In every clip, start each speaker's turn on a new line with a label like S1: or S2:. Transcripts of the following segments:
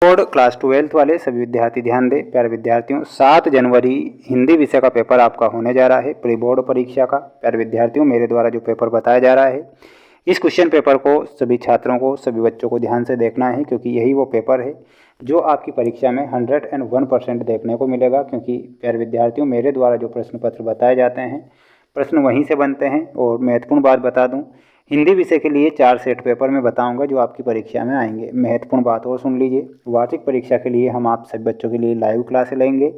S1: Board class 12th वाले सभी विद्यार्थी ध्यान दें। प्यारे विद्यार्थियों, 7 जनवरी हिंदी विषय का पेपर आपका होने जा रहा है, प्री बोर्ड परीक्षा का। प्यारे विद्यार्थियों, मेरे द्वारा जो पेपर बताया जा रहा है, इस क्वेश्चन पेपर को सभी छात्रों को, सभी बच्चों को ध्यान से देखना है, क्योंकि यही वो पेपर है जो आपकी परीक्षा में 101% देखने को मिलेगा। क्योंकि प्यारे विद्यार्थियों, मेरे द्वारा जो प्रश्न पत्र बताए जाते हैं, प्रश्न वहीं से बनते हैं। और महत्वपूर्ण बात बता दूं, हिंदी विषय के लिए 4 सेट पेपर मैं बताऊंगा जो आपकी परीक्षा में आएंगे। महत्वपूर्ण बात और सुन लीजिए, वार्षिक परीक्षा के लिए हम आप सभी बच्चों के लिए लाइव क्लासें लेंगे,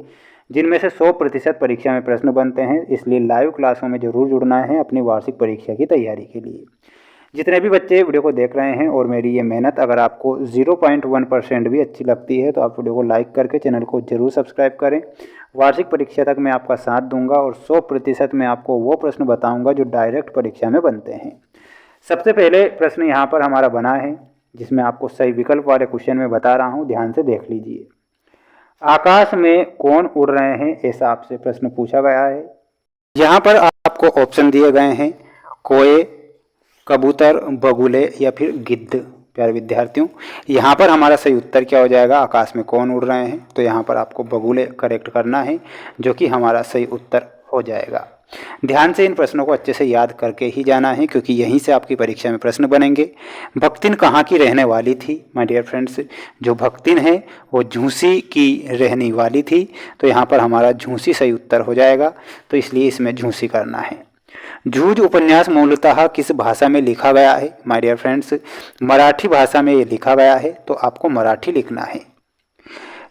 S1: जिनमें से 100% परीक्षा में प्रश्न बनते हैं। इसलिए लाइव क्लासों में ज़रूर जुड़ना है अपनी वार्षिक परीक्षा की तैयारी के लिए। जितने भी बच्चे वीडियो को देख रहे हैं और मेरी ये मेहनत अगर आपको 0.1% भी अच्छी लगती है, तो आप वीडियो को लाइक करके चैनल को जरूर सब्सक्राइब करें। वार्षिक परीक्षा तक मैं आपका साथ दूंगा और 100% मैं आपको वो प्रश्न बताऊंगा जो डायरेक्ट परीक्षा में बनते हैं। सबसे पहले प्रश्न यहाँ पर हमारा बना है, जिसमें आपको सही विकल्प वाले क्वेश्चन में बता रहा हूँ, ध्यान से देख लीजिए। आकाश में कौन उड़ रहे हैं, ऐसा आपसे प्रश्न पूछा गया है। यहाँ पर आपको ऑप्शन दिए गए हैं, कोए, कबूतर, बगुले या फिर गिद्ध। प्यारे विद्यार्थियों, यहाँ पर हमारा सही उत्तर क्या हो जाएगा? आकाश में कौन उड़ रहे हैं, तो यहाँ पर आपको बगुले करेक्ट करना है, जो कि हमारा सही उत्तर हो जाएगा। ध्यान से इन प्रश्नों को अच्छे से याद करके ही जाना है, क्योंकि यहीं से आपकी परीक्षा में प्रश्न बनेंगे। भक्तिन कहाँ की रहने वाली थी? माय डियर फ्रेंड्स, जो भक्तिन है वो झूसी की रहने वाली थी, तो यहाँ पर हमारा झूसी सही उत्तर हो जाएगा। तो इसलिए इसमें झूसी करना है। जूझ उपन्यास मूलतः किस भाषा में लिखा गया है? माय डियर फ्रेंड्स, मराठी भाषा में ये लिखा गया है, तो आपको मराठी लिखना है।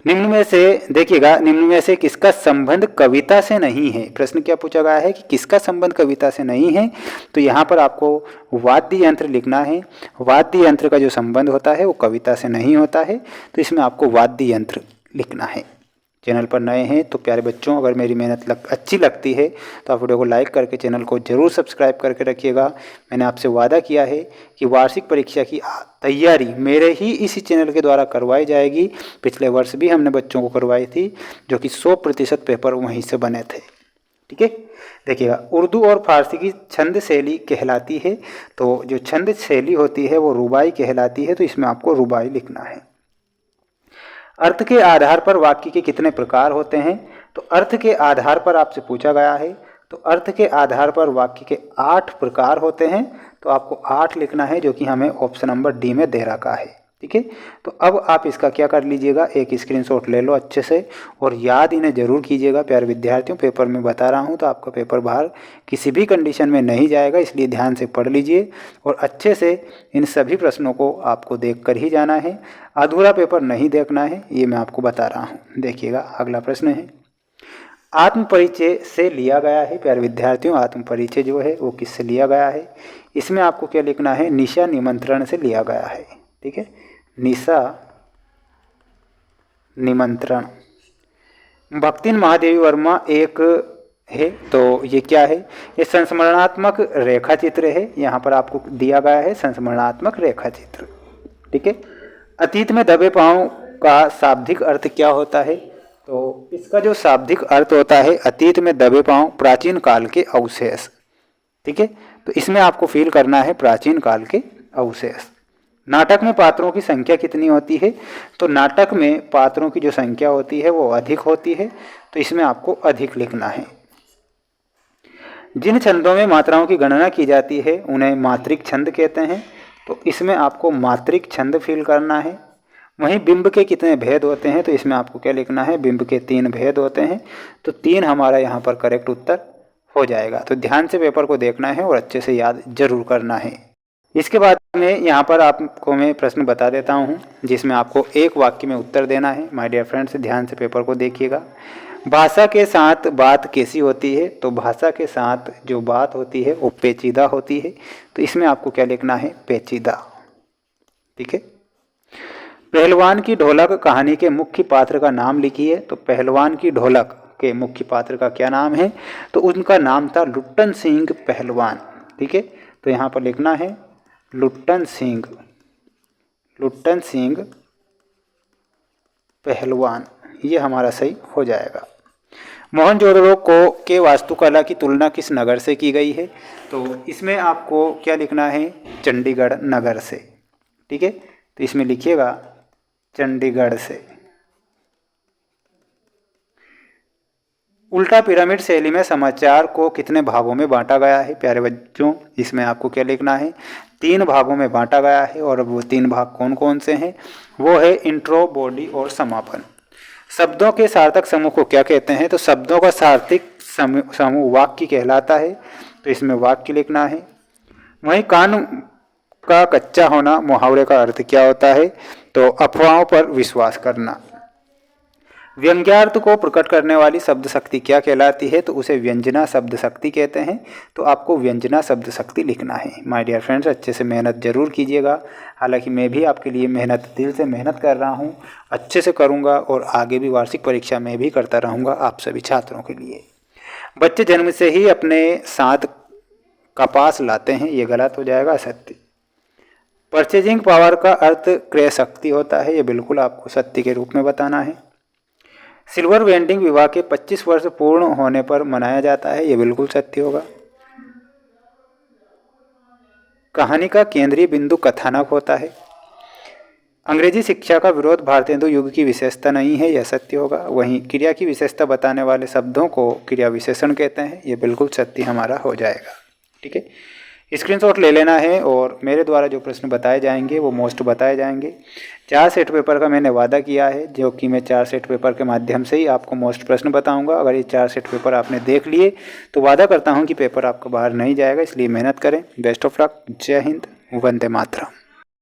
S1: निम्न में से देखिएगा, निम्न में से किसका संबंध कविता से नहीं है? प्रश्न क्या पूछा गया है कि किसका संबंध कविता से नहीं है, तो यहाँ पर आपको वाद्य यंत्र लिखना है। वाद्य यंत्र का जो संबंध होता है वो कविता से नहीं होता है, तो इसमें आपको वाद्य यंत्र लिखना है। चैनल पर नए हैं तो प्यारे बच्चों, अगर मेरी मेहनत अच्छी लगती है तो आप वीडियो को लाइक करके चैनल को जरूर सब्सक्राइब करके रखिएगा। मैंने आपसे वादा किया है कि वार्षिक परीक्षा की तैयारी मेरे ही इसी चैनल के द्वारा करवाई जाएगी। पिछले वर्ष भी हमने बच्चों को करवाई थी, जो कि 100% पेपर वहीं से बने थे। ठीक है, देखिएगा, उर्दू और फारसी की छंद शैली कहलाती है, तो जो छंद शैली होती है वो रुबाई कहलाती है, तो इसमें आपको रुबाई लिखना है। अर्थ के आधार पर वाक्य के कितने प्रकार होते हैं? तो अर्थ के आधार पर आपसे पूछा गया है, तो अर्थ के आधार पर वाक्य के 8 प्रकार होते हैं, तो आपको 8 लिखना है, जो कि हमें ऑप्शन नंबर डी में दे रखा है। ठीक है, तो अब आप इसका क्या कर लीजिएगा, एक स्क्रीनशॉट ले लो अच्छे से और याद इन्हें जरूर कीजिएगा। प्यारे विद्यार्थियों, पेपर में बता रहा हूँ तो आपका पेपर बाहर किसी भी कंडीशन में नहीं जाएगा, इसलिए ध्यान से पढ़ लीजिए और अच्छे से इन सभी प्रश्नों को आपको देख कर ही जाना है। अधूरा पेपर नहीं देखना है, ये मैं आपको बता रहा हूँ। देखिएगा, अगला प्रश्न है, आत्म परिचय से लिया गया है। प्यारे विद्यार्थियों, आत्म परिचय जो है वो किससे लिया गया है? इसमें आपको क्या लिखना है? निशा निमंत्रण से लिया गया है। ठीक है, निशा निमंत्रण। भक्तिन महादेवी वर्मा एक है, तो ये क्या है? ये संस्मरणात्मक रेखा चित्र है। यहाँ पर आपको दिया गया है संस्मरणात्मक रेखा चित्र। ठीक है, अतीत में दबे पांव का शाब्दिक अर्थ क्या होता है? तो इसका जो शाब्दिक अर्थ होता है, अतीत में दबे पांव, प्राचीन काल के अवशेष। ठीक है, तो इसमें आपको फील करना है प्राचीन काल के अवशेष। नाटक में पात्रों की संख्या कितनी होती है? तो नाटक में पात्रों की जो संख्या होती है वो अधिक होती है, तो इसमें आपको अधिक लिखना है। जिन छंदों में मात्राओं की गणना की जाती है उन्हें मात्रिक छंद कहते हैं, तो इसमें आपको मात्रिक छंद फील करना है। वहीं बिंब के कितने भेद होते हैं? तो इसमें आपको क्या लिखना है? बिंब के 3 भेद होते हैं, तो 3 हमारा यहाँ पर करेक्ट उत्तर हो जाएगा। तो ध्यान से पेपर को देखना है और अच्छे से याद जरूर करना है। इसके बाद में यहाँ पर आपको मैं प्रश्न बता देता हूँ, जिसमें आपको एक वाक्य में उत्तर देना है। माय डियर फ्रेंड्स, ध्यान से पेपर को देखिएगा। भाषा के साथ बात कैसी होती है? तो भाषा के साथ जो बात होती है वो पेचीदा होती है, तो इसमें आपको क्या लिखना है? पेचीदा। ठीक है, पहलवान की ढोलक कहानी के मुख्य पात्र का नाम लिखिए। तो पहलवान की ढोलक के मुख्य पात्र का क्या नाम है? तो उनका नाम था लुट्टन सिंह पहलवान। ठीक है, तो यहाँ पर लिखना है लुट्टन सिंह पहलवान, ये हमारा सही हो जाएगा। मोहनजोदड़ो को के वास्तुकला की तुलना किस नगर से की गई है? तो इसमें आपको क्या लिखना है? चंडीगढ़ नगर से। ठीक है, तो इसमें लिखिएगा चंडीगढ़ से। उल्टा पिरामिड शैली में समाचार को कितने भागों में बांटा गया है प्यारे बच्चों? इसमें आपको क्या लिखना है? 3 भागों में बांटा गया है। और वो 3 भाग कौन कौन से हैं? वो है इंट्रो, बॉडी और समापन। शब्दों के सार्थक समूह को क्या कहते हैं? तो शब्दों का सार्थक समूह वाक्य कहलाता है, तो इसमें वाक्य लिखना है। वहीं कान का कच्चा होना मुहावरे का अर्थ क्या होता है? तो अफवाहों पर विश्वास करना। व्यंग्यार्थ को प्रकट करने वाली शब्द शक्ति क्या कहलाती है? तो उसे व्यंजना शब्द शक्ति कहते हैं। तो आपको व्यंजना शब्द शक्ति लिखना है। माय डियर फ्रेंड्स, अच्छे से मेहनत जरूर कीजिएगा। हालांकि मैं भी आपके लिए दिल से मेहनत कर रहा हूँ, अच्छे से करूँगा और आगे भी वार्षिक परीक्षा में भी करता रहूँगा आप सभी छात्रों के लिए। बच्चे जन्म से ही अपने साथ कपास लाते हैं, ये गलत हो जाएगा, सत्य। परचेजिंग पावर का अर्थ क्रय शक्ति होता है, ये बिल्कुल आपको सत्य के रूप में बताना है। सिल्वर वेंडिंग विवाह के 25 वर्ष पूर्ण होने पर मनाया जाता है, ये बिल्कुल सत्य होगा। कहानी का केंद्रीय बिंदु कथानक होता है। अंग्रेजी शिक्षा का विरोध भारतेंदु युग की विशेषता नहीं है, यह सत्य होगा। वहीं क्रिया की विशेषता बताने वाले शब्दों को क्रिया विशेषण कहते हैं, ये बिल्कुल सत्य हमारा हो जाएगा। ठीक है, स्क्रीनशॉट ले लेना है और मेरे द्वारा जो प्रश्न बताए जाएंगे वो मोस्ट बताए जाएंगे। 4 सेट पेपर का मैंने वादा किया है, जो कि मैं 4 सेट पेपर के माध्यम से ही आपको मोस्ट प्रश्न बताऊंगा। अगर ये 4 सेट पेपर आपने देख लिए तो वादा करता हूं कि पेपर आपका बाहर नहीं जाएगा, इसलिए मेहनत करें। Best of luck. जय हिंद, वंदे मातरम।